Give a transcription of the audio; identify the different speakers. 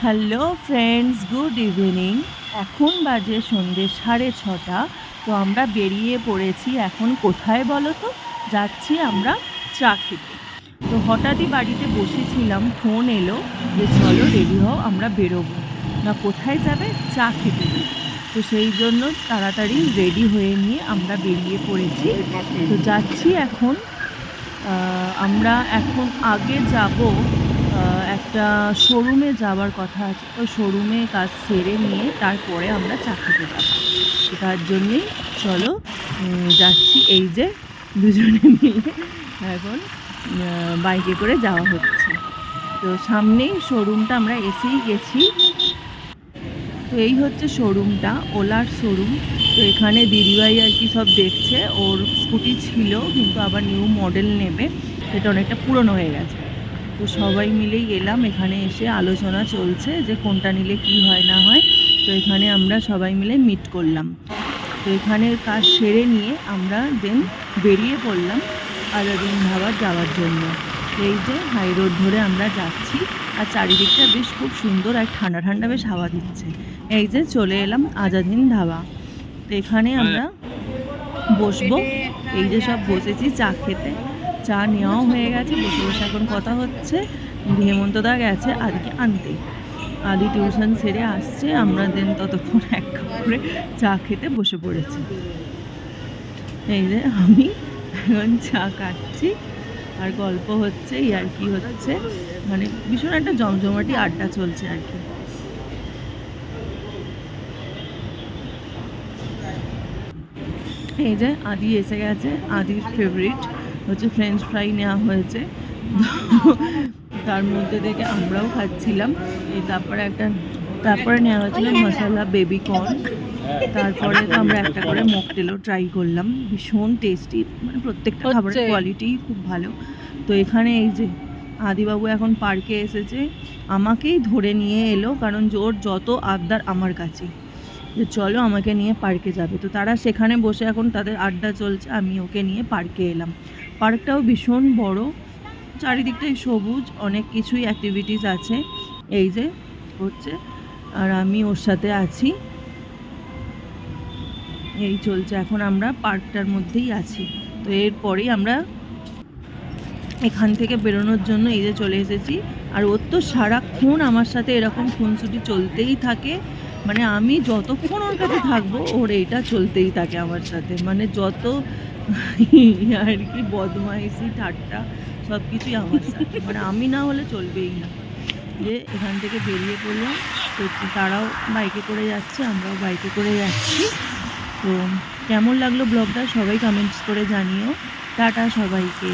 Speaker 1: Hello friends, good evening. এখন বাজে সন্ধ্যে 6:30। তো আমরা বেরিয়ে পড়েছি এখন কোথায় বলো তো? যাচ্ছি আমরা চা খেতে। তো হঠাৎই বাড়িতে বসেছিলাম, ফোন এলো যে চলো রেডি হও, আমরা বেরোবো। না কোথায় যাবে? চা খেতে যাবে। তো সেই জন্য তাড়াতাড়ি রেডি হয়ে নিয়ে আমরা বেরিয়ে পড়েছি। তো যাচ্ছি এখন। আমরা এখন আগে যাব, একটা শোরুমে যাওয়ার কথা আছে। ওই শোরুমে কাজ সেরে নিয়ে তারপরে আমরা চা খেতে যাব। তো তার জন্যেই চলো যাচ্ছি। এই যে দুজনে মিলে এখন বাইকে করে যাওয়া হচ্ছে। তো সামনেই শোরুমটা, আমরা এসেই গেছি। তো এই হচ্ছে শোরুমটা, ওলার শোরুম। তো এখানে দিদিভাই আর কি সব দেখছে। ওর স্কুটি ছিল কিন্তু আবার নিউ মডেল নেবে, সেটা অনেকটা পুরনো হয়ে গেছে। তো সবাই মিলেই এলাম, এখানে এসে আলোচনা চলছে যে কোনটা নিলে কি হয় না হয়। তো এখানে আমরা সবাই মিলে মিট করলাম। তো এখানের কাজ সেরে নিয়ে আমরা দেন বেরিয়ে পড়লাম আলাদিন ধাবা যাওয়ার জন্য। এই যে হাই রোড ধরে আমরা যাচ্ছি, আর চারিদিকটা বেশ খুব সুন্দর আর ঠান্ডা ঠান্ডা বেশ হাওয়া দিচ্ছে। এই যে চলে এলাম আজাদিন ধাবা। তো এখানে আমরা বসবো। এই যে সব বসেছি চা খেতে, চা নেওয়াও হয়ে গেছে, বসে বসে এখন কথা হচ্ছে। হেমন্তদা গেছে আদিকে আনতে, আদি টিউশন সেরে আসছে, আমরা দেন ততক্ষণ এক কাপ করে চা খেতে বসে পড়েছি। এই যে আমি এখন চা খাচ্ছি আর গল্প হচ্ছে, ইয়ার্কি হচ্ছে, মানে ভীষণ একটা জমজমাটি আড্ডা চলছে আর কি। এই যে আদি এসে গেছে, আদির ফেভারিট হচ্ছে ফ্রেঞ্চ ফ্রাই নেওয়া হয়েছে। তার মধ্যে থেকে আমরাও খাচ্ছিলাম। এই তারপরে নেওয়া হয়েছিল মশলা বেবি কর্ন। তারপরে তো আমরা একটা করে মকটেলও ট্রাই করলাম, ভীষণ টেস্টি, মানে প্রত্যেকটা খাবারের কোয়ালিটিই খুব ভালো। তো এখানে এই যে আদিবাবু এখন পার্কে এসেছে, আমাকেই ধরে নিয়ে এলো, কারণ ওর যত আবদার আমার কাছে যে চলো আমাকে নিয়ে পার্কে যাবে। তো তারা সেখানে বসে এখন তাদের আড্ডা চলছে, আমি ওকে নিয়ে পার্কে এলাম। পার্কটাও ভীষণ বড়, চারিদিকটাই সবুজ, অনেক কিছুই অ্যাক্টিভিটিস আছে। এই যে হচ্ছে, আর আমি ওর সাথে আছি। এই চলছে, এখন আমরা পার্কটার মধ্যেই আছি। তো এরপরেই আমরা এখান থেকে বেরোনোর জন্য এই যে চলে এসেছি। আর ওর তো সারাক্ষণ আমার সাথে এরকম খুনসুটি চলতেই থাকে, মানে আমি যতক্ষণ ওর কাছে থাকবো ওর এইটা চলতেই থাকে আমার সাথে, মানে যত আর কি বদমাইশি ঠাট্টা সব কিছুই আমার সাথে, মানে আমি না হলে চলবেই না। যে এখান থেকে বেরিয়ে পড়লাম। তো তারাও বাইকে করে যাচ্ছে, আমরাও বাইকে করে যাচ্ছি। তো কেমন লাগলো ব্লগটা সবাই কমেন্টস করে জানিও। টাটা সবাইকে।